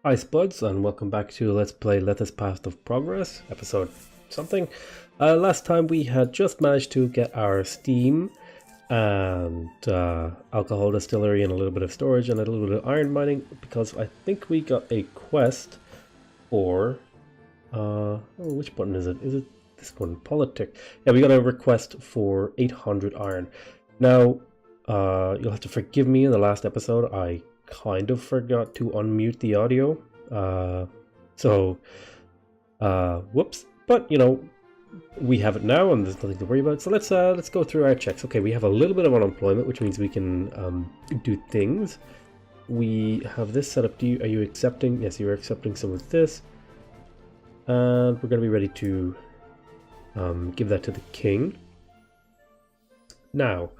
Hi Spuds, and welcome back to Let's Play Lethis Path of Progress, episode something. Last time we had just managed to get our steam and alcohol distillery and a little bit of storage and a little bit of iron mining, because I think we got a quest for, which button is it? Is it this one? Politic. Yeah, we got a request for 800 iron. Now, you'll have to forgive me, in the last episode I kind of forgot to unmute the audio, whoops. But you know, we have it now and there's nothing to worry about, so let's go through our checks. Okay, we have a little bit of unemployment, which means we can do things. We have this set up. Are you accepting? Yes, you are accepting some of this, and we're going to be ready to give that to the king. Now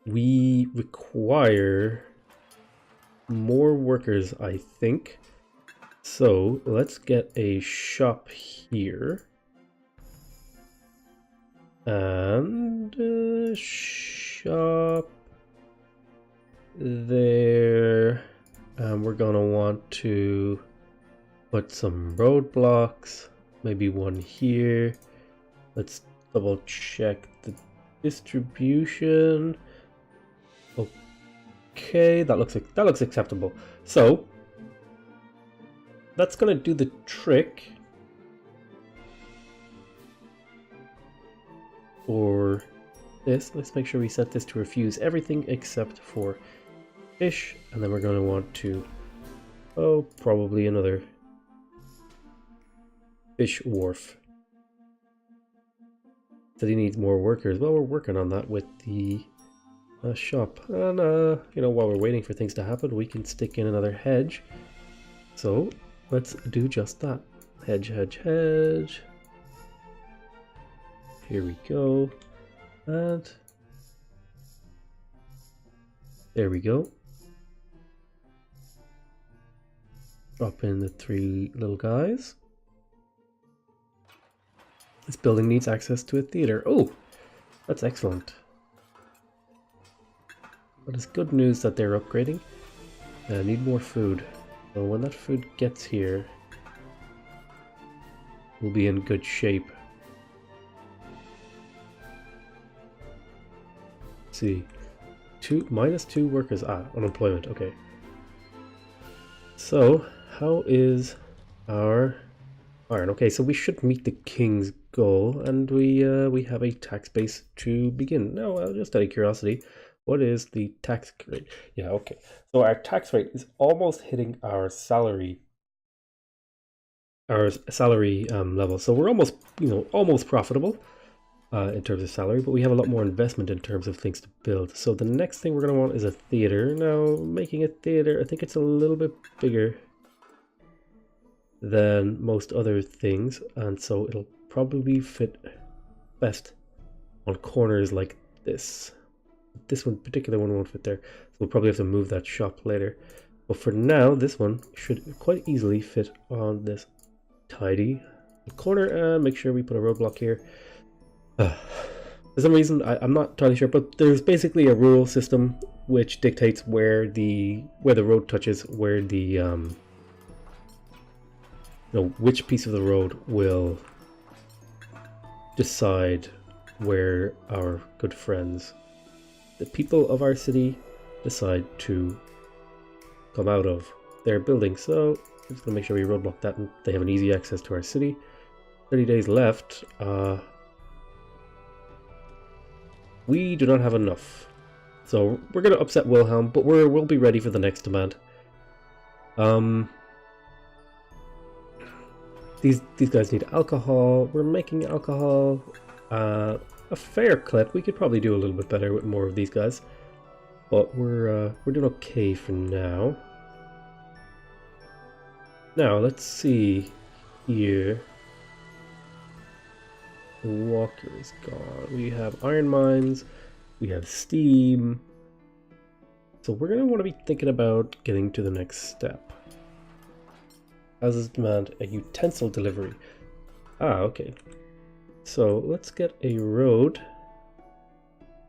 we require more workers, I think. So let's get a shop here and a shop there, and we're gonna want to put some roadblocks, maybe one here. Let's double check the distribution. Okay, that looks acceptable. So that's gonna do the trick for this. Let's make sure we set this to refuse everything except for fish, and then we're gonna want to probably another fish wharf. City needs more workers. Well, we're working on that with the shop, and you know, while we're waiting for things to happen, we can stick in another hedge. So let's do just that. Hedge, hedge, hedge. Here we go, and there we go. Drop in the 3 little guys. This building needs access to a theater. Oh, that's excellent. But it's good news that they're upgrading. I need more food. So when that food gets here, we'll be in good shape. Let's see. -2 workers. Unemployment. Okay. So how is our iron? Okay, so we should meet the king's goal, and we have a tax base to begin. Now, just out of curiosity, what is the tax rate? Yeah, okay. So our tax rate is almost hitting our salary level. So we're almost, almost profitable in terms of salary, but we have a lot more investment in terms of things to build. So the next thing we're going to want is a theater. Now, making a theater, I think it's a little bit bigger than most other things, and so it'll probably fit best on corners like this. This particular one won't fit there, so we'll probably have to move that shop later. But for now, this one should quite easily fit on this tidy corner, and make sure we put a roadblock here. For some reason, I'm not entirely sure, but there's basically a rule system which dictates where the road touches, where the which piece of the road will decide where our good friends, the people of our city, decide to come out of their building. So I'm just gonna make sure we roadblock that and they have an easy access to our city. 30 days left. We do not have enough, so we're gonna upset Wilhelm, but we'll be ready for the next demand. These guys need alcohol. We're making alcohol a fair clip. We could probably do a little bit better with more of these guys, but we're doing okay for now. Now let's see here. The walker is gone. We have iron mines. We have steam. So we're gonna want to be thinking about getting to the next step. Houses demand a utensil delivery. Okay. So let's get a road.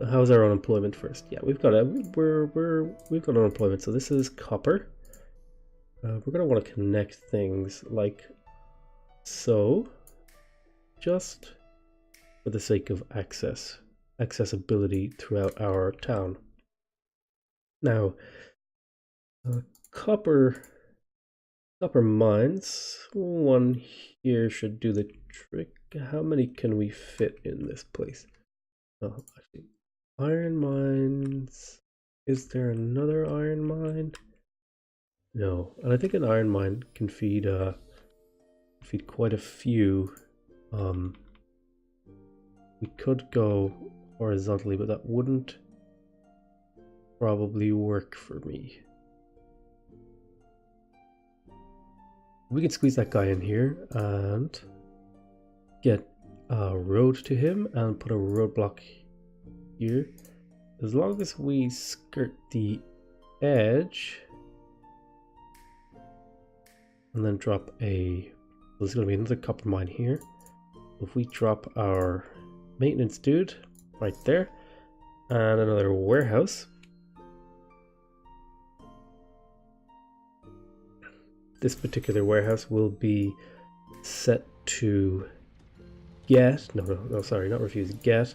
How's our unemployment first? Yeah, we've got unemployment. So this is copper. We're going to want to connect things like so, just for the sake of accessibility throughout our town. Now, copper mines, one here should do the trick. How many can we fit in this place? Oh, actually, iron mines. Is there another iron mine? No, and I think an iron mine can feed quite a few. We could go horizontally, but that wouldn't probably work for me. We can squeeze that guy in here and get a road to him and put a roadblock here. As long as we skirt the edge and then drop there's going to be another copper mine here. If we drop our maintenance dude right there and another warehouse, this particular warehouse will be set to get, no, sorry, not refuse, get,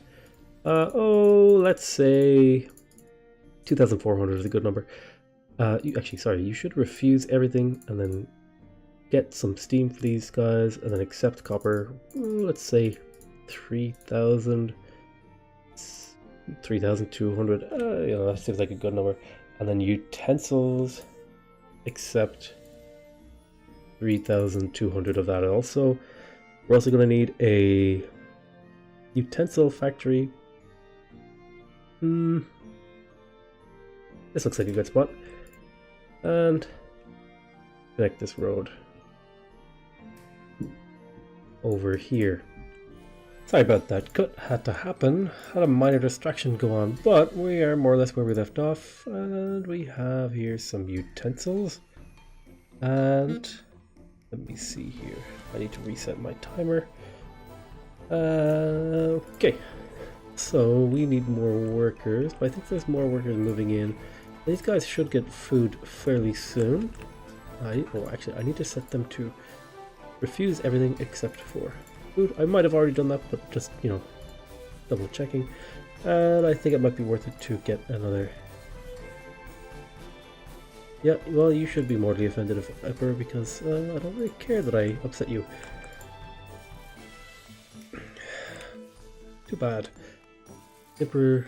let's say 2,400 is a good number. You should refuse everything and then get some steam for these guys and then accept copper. Let's say 3,000, 3,200, that seems like a good number. And then utensils, accept 3,200 of that also. We're also going to need a utensil factory. This looks like a good spot. And connect this road over here. Sorry about that, cut had to happen. Had a minor distraction go on, but we are more or less where we left off. And we have here some utensils. And let me see here. I need to reset my timer. Okay. So we need more workers, but I think there's more workers moving in. These guys should get food fairly soon. Actually, I need to set them to refuse everything except for food. I might have already done that, but just, double checking. And I think it might be worth it to get another. Yeah, well, you should be mortally offended if ever, because I don't really care that I upset you. Too bad. The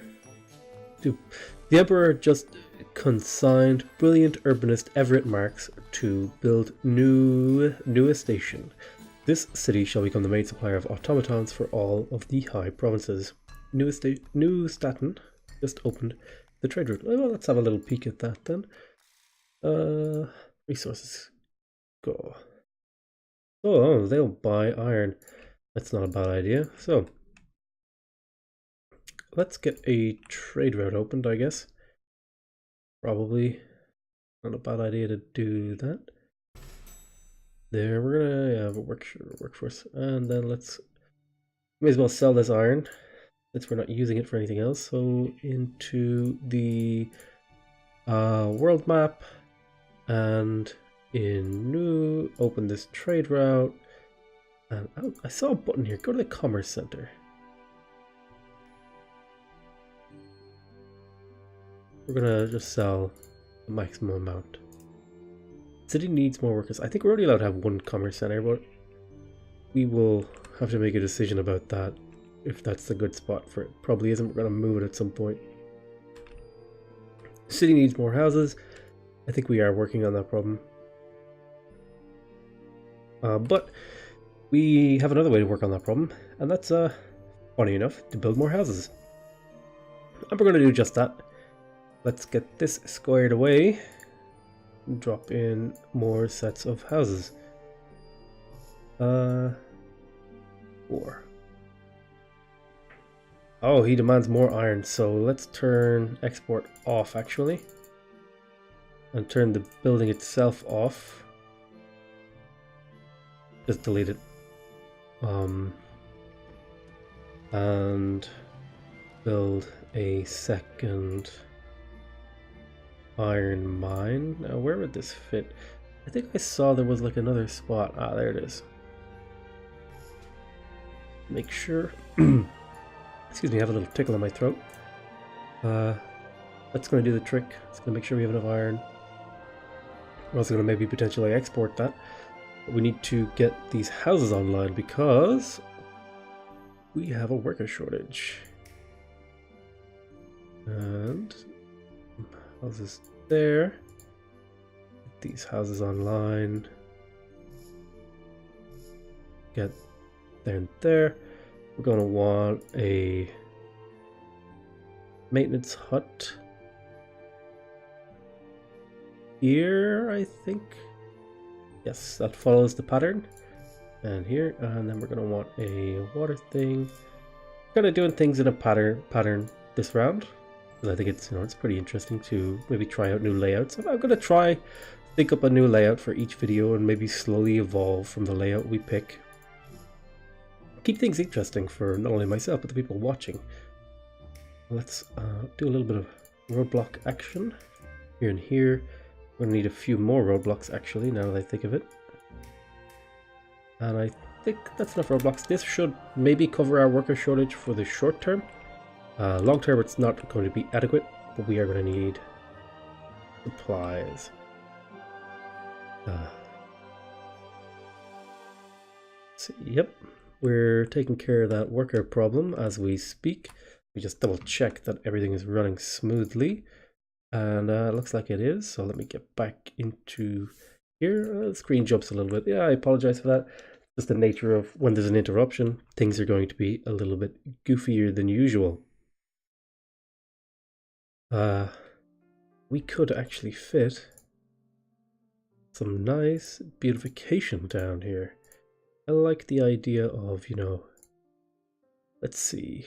Emperor just consigned brilliant urbanist Everett Marks to build newest station. This city shall become the main supplier of automatons for all of the high provinces. New Staten just opened the trade route. Well, let's have a little peek at that then. Resources. Go. Oh, they'll buy iron. That's not a bad idea. So, let's get a trade route opened, I guess. Probably not a bad idea to do that. There, we're gonna have a workforce, and then may as well sell this iron since we're not using it for anything else. So into the world map, and in new, open this trade route, and I saw a button here. Go to the commerce center. We're gonna just sell the maximum amount. City needs more workers. I think we're only allowed to have one commerce center, but we will have to make a decision about that if that's the good spot for it. Probably isn't. We're gonna move it at some point. City needs more houses. I think we are working on that problem. But we have another way to work on that problem, and that's funny enough, to build more houses. And we're gonna do just that. Let's get this squared away. Drop in more sets of houses. 4. Oh, he demands more iron, so let's turn export off actually. And turn the building itself off. Just delete it. And build a second iron mine. Now, where would this fit? I think I saw there was like another spot. Ah, there it is. Make sure. Excuse me, I have a little tickle in my throat. That's going to do the trick. It's going to make sure we have enough iron. We're also going to maybe potentially export that. But we need to get these houses online because we have a worker shortage. And houses there. Get these houses online. Get there and there. We're going to want a maintenance hut here, I think. Yes, that follows the pattern. And here, and then we're going to want a water thing. Kind of doing things in a pattern this round. Because I think it's, it's pretty interesting to maybe try out new layouts. And I'm going to think up a new layout for each video and maybe slowly evolve from the layout we pick. Keep things interesting for not only myself, but the people watching. Let's do a little bit of roadblock action here and here. We're going to need a few more roadblocks actually, now that I think of it. And I think that's enough roadblocks. This should maybe cover our worker shortage for the short term. Long term it's not going to be adequate, but we are going to need supplies. So, yep, we're taking care of that worker problem as we speak. We just double check that everything is running smoothly. And it looks like it is, so let me get back into here. The screen jumps a little bit. Yeah, I apologize for that. Just the nature of when there's an interruption, things are going to be a little bit goofier than usual. We could actually fit some nice beautification down here. I like the idea of, let's see.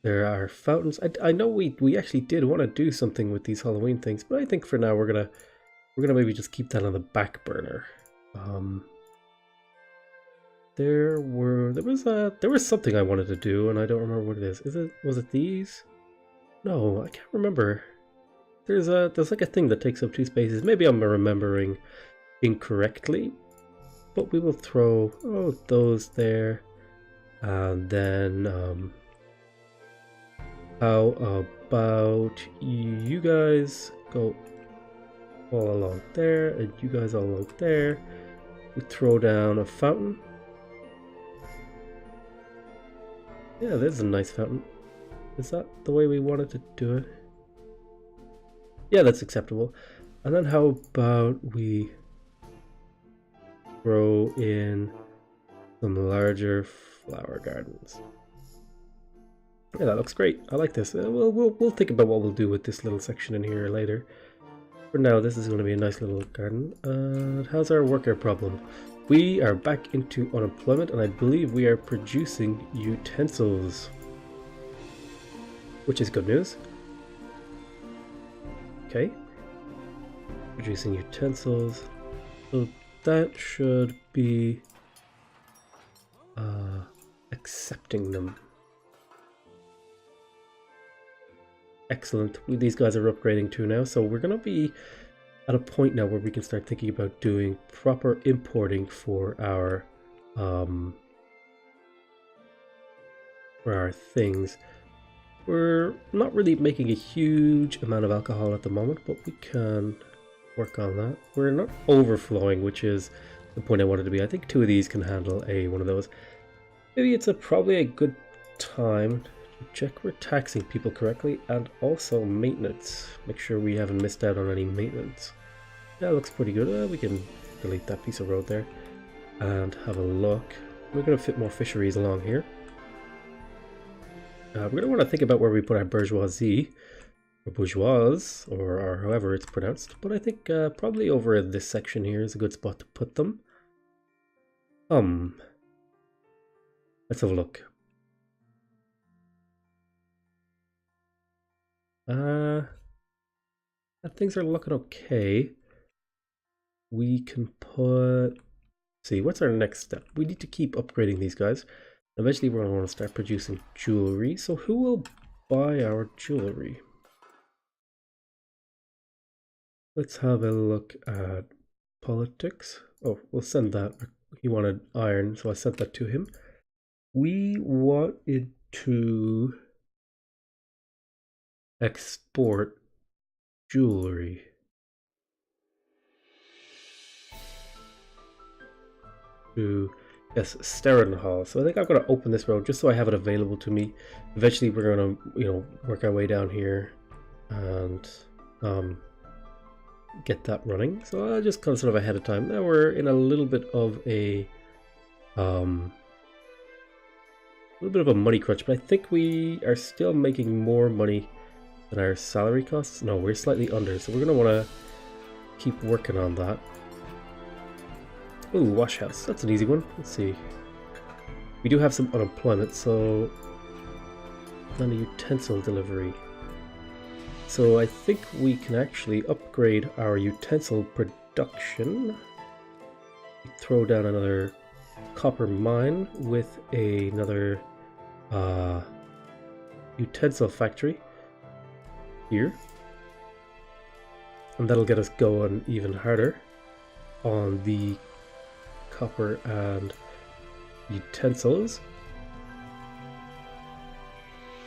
There are fountains. I know we actually did want to do something with these Halloween things, but I think for now we're gonna maybe just keep that on the back burner. There was something I wanted to do and I don't remember what it is. Was it these? No, I can't remember. There's like a thing that takes up 2 spaces. Maybe I'm remembering incorrectly, but we will throw those there, and then how about you guys go all along there, and you guys all along there. We throw down a fountain. Yeah, there's a nice fountain. Is that the way we wanted to do it? Yeah, that's acceptable. And then how about we throw in some larger flower gardens? Yeah, that looks great. I like this. We'll think about what we'll do with this little section in here later. For now, this is going to be a nice little garden. How's our worker problem? We are back into unemployment, and I believe we are producing utensils, which is good news. Okay, producing utensils. So that should be accepting them. Excellent. These guys are upgrading too now, so we're going to be at a point now where we can start thinking about doing proper importing for our things. We're not really making a huge amount of alcohol at the moment, but we can work on that. We're not overflowing, which is the point I wanted to be. I think 2 of these can handle one of those. Maybe it's probably a good time check we're taxing people correctly, and also maintenance. Make sure we haven't missed out on any maintenance. That looks pretty good. We can delete that piece of road there and have a look. We're going to fit more fisheries along here. We're going to want to think about where we put our bourgeoisie, or bourgeoise, or however it's pronounced, but I think probably over this section here is a good spot to put them. Let's have a look. Things are looking okay. We can put... see, what's our next step? We need to keep upgrading these guys. Eventually we're going to want to start producing jewelry. So who will buy our jewelry? Let's have a look at politics. Oh, we'll send that. He wanted iron, so I sent that to him. We wanted to export jewelry. To, yes, Hall. So I think I'm going to open this road just so I have it available to me. Eventually we're going to, work our way down here and get that running. So I just kind of sort of ahead of time. Now we're in a little bit of a money crunch, but I think we are still making more money than our salary costs. No, we're slightly under, so we're going to want to keep working on that. Ooh, wash house. That's an easy one. Let's see. We do have some unemployment, so then a utensil delivery. So I think we can actually upgrade our utensil production. Throw down another copper mine with another utensil factory here. And that'll get us going even harder on the copper and utensils,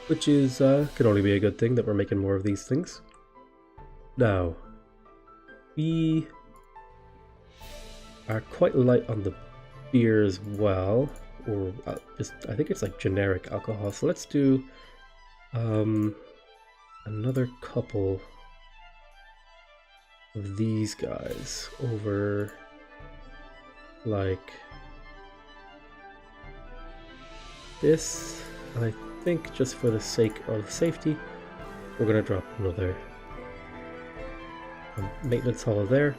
which is can only be a good thing that we're making more of these things. Now, we are quite light on the beer as well, or just I think it's like generic alcohol. So let's do another couple of these guys over like this, and I think just for the sake of safety we're going to drop another maintenance hall there.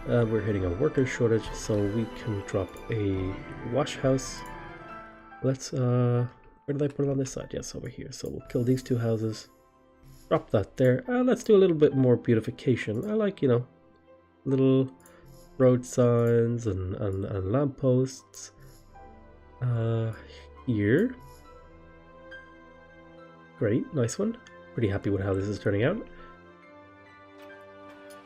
We're hitting a worker shortage, so we can drop a wash house. Let's where did I put it on this side? Yes, over here. So we'll kill these two houses, drop that there. Let's do a little bit more beautification. I like, little road signs and lampposts here. Great, nice one. Pretty happy with how this is turning out.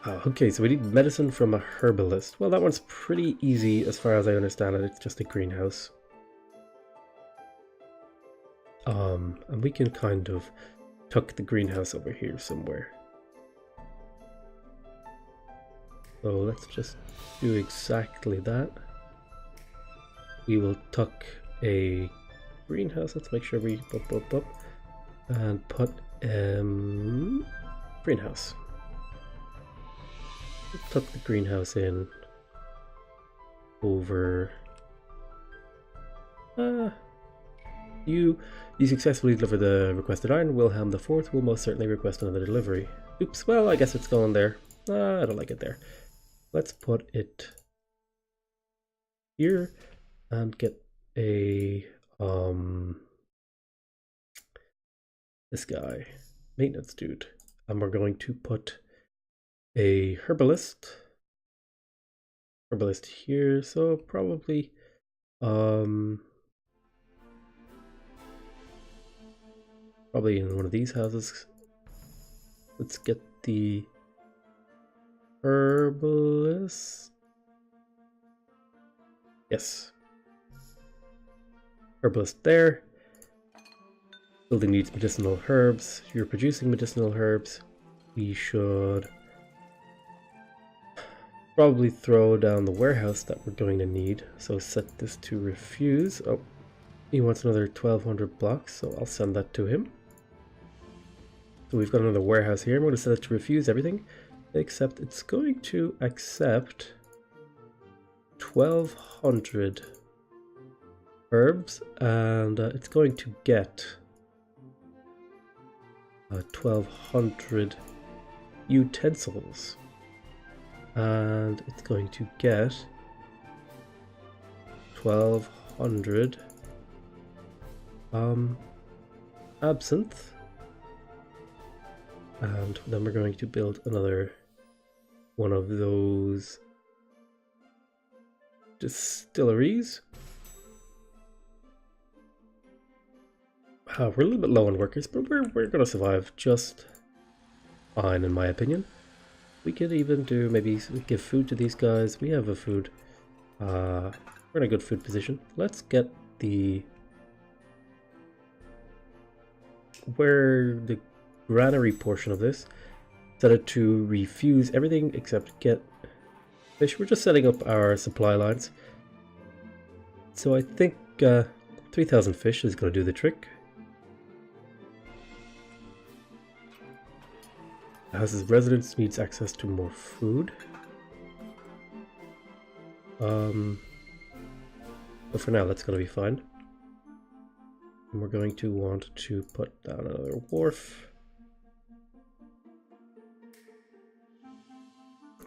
Okay, so we need medicine from a herbalist. Well, that one's pretty easy as far as I understand it. It's just a greenhouse. And we can kind of tuck the greenhouse over here somewhere. So let's just do exactly that. We will tuck a greenhouse. Let's make sure we and put greenhouse. Tuck the greenhouse in over. You successfully deliver the requested iron. Wilhelm IV will most certainly request another delivery. Oops. Well, I guess it's going there. I don't like it there. Let's put it here and get a this guy, maintenance dude, and we're going to put a herbalist here. So probably probably in one of these houses. Let's get the herbalist. Yes. Herbalist there. Building needs medicinal herbs. You're producing medicinal herbs. We should probably throw down the warehouse that we're going to need. So set this to refuse. Oh, he wants another 1200 blocks, so I'll send that to him. So we've got another warehouse here. I'm going to set it to refuse everything, except it's going to accept 1200 herbs, and it's going to get 1200 utensils, and it's going to get 1200 absinthe, and then we're going to build another one of those distilleries. We're a little bit low on workers, but we're going to survive just fine in my opinion. We could even do maybe give food to these guys. We have a food. We're in a good food position. Let's get where the granary portion of this, set it to refuse everything except get fish. We're just setting up our supply lines. So I think 3,000 fish is going to do the trick. House's residents needs access to more food. But for now, that's going to be fine. And we're going to want to put down another wharf.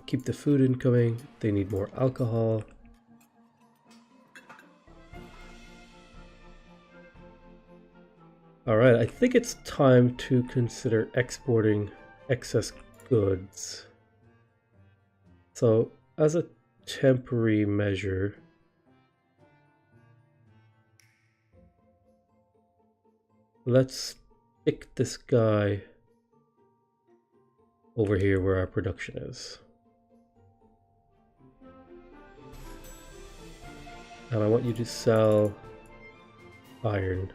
Keep the food incoming. They need more alcohol. Alright, I think it's time to consider exporting excess goods. So, as a temporary measure, let's stick this guy over here where our production is. And I want you to sell iron.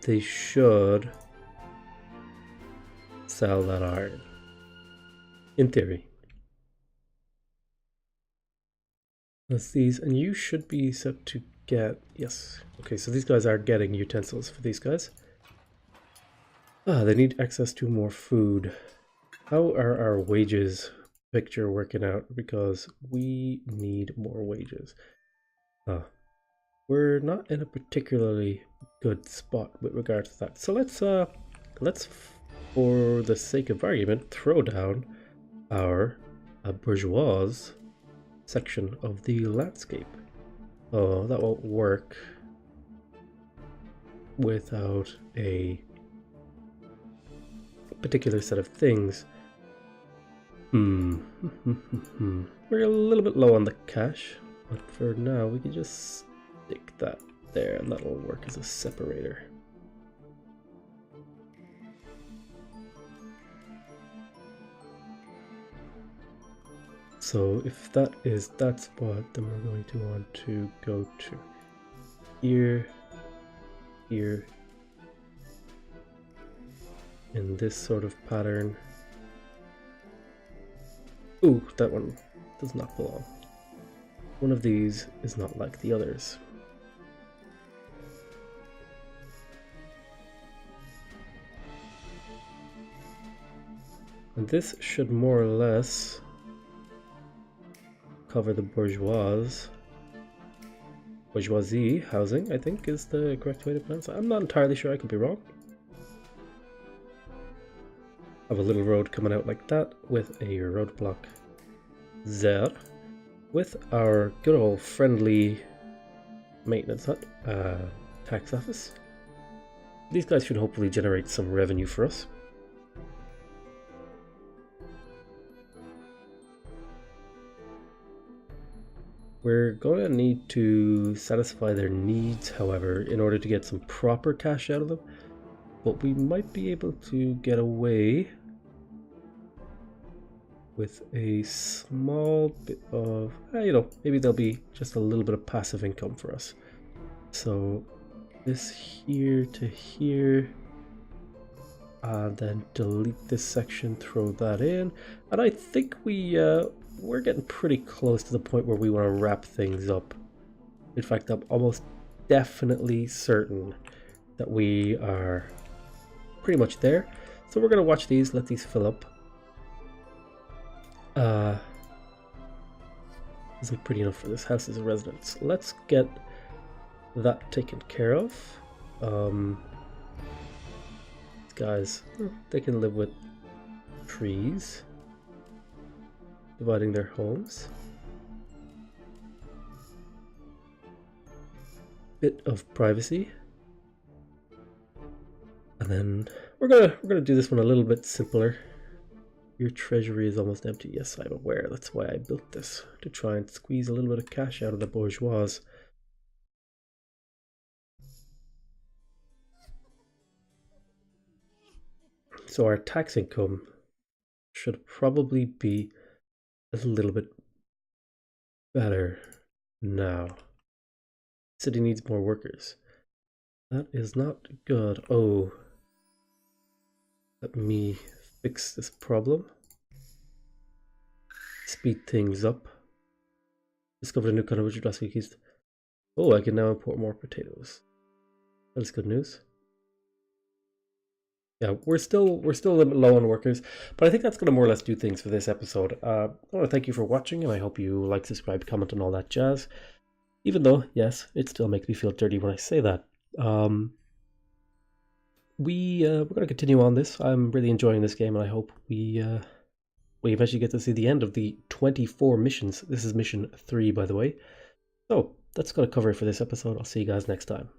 They should sell that iron, in theory. That's these, and you should be set to get, yes. Okay, so these guys are getting utensils for these guys. They need access to more food. How are our wages picture working out? Because we need more wages. We're not in a particularly good spot with regard to that. So let's, for the sake of argument, throw down our bourgeois section of the landscape. Oh, that won't work without a particular set of things. We're a little bit low on the cash, but for now we can just stick that there and that'll work as a separator. So if that is that spot, then we're going to want to go to here, here, in this sort of pattern. Ooh, that one does not belong. One of these is not like the others. And this should more or less cover the bourgeoisie housing, I think is the correct way to pronounce it. I'm not entirely sure, I could be wrong. Have a little road coming out like that with a roadblock there, with our good old friendly maintenance hut, tax office. These guys should hopefully generate some revenue for us. We're going to need to satisfy their needs, however, in order to get some proper cash out of them. But we might be able to get away with a small bit of, maybe there'll be just a little bit of passive income for us. So this here to here, and then delete this section, throw that in. And I think we're getting pretty close to the point where we want to wrap things up. In fact, I'm almost definitely certain that we are pretty much there. So we're going to watch these, let these fill up. Isn't pretty enough for this house as a residence. Let's get that taken care of. These guys, they can live with trees, dividing their homes. Bit of privacy. And then we're gonna do this one a little bit simpler. Your treasury is almost empty. Yes, I'm aware. That's why I built this, to try and squeeze a little bit of cash out of the bourgeois. so our tax income should probably be a little bit better now. City needs more workers. That is not good. Oh, let me fix this problem. Speed things up. Discovered a new kind of which drastically keys. Oh, I can now import more potatoes. That is good news. Yeah, we're still a little bit low on workers, but I think that's going to more or less do things for this episode. I want to thank you for watching, and I hope you like, subscribe, comment, and all that jazz. Even though, yes, it still makes me feel dirty when I say that. We're going to continue on this. I'm really enjoying this game, and I hope we eventually get to see the end of the 24 missions. This is mission 3, by the way. So that's going to cover it for this episode. I'll see you guys next time.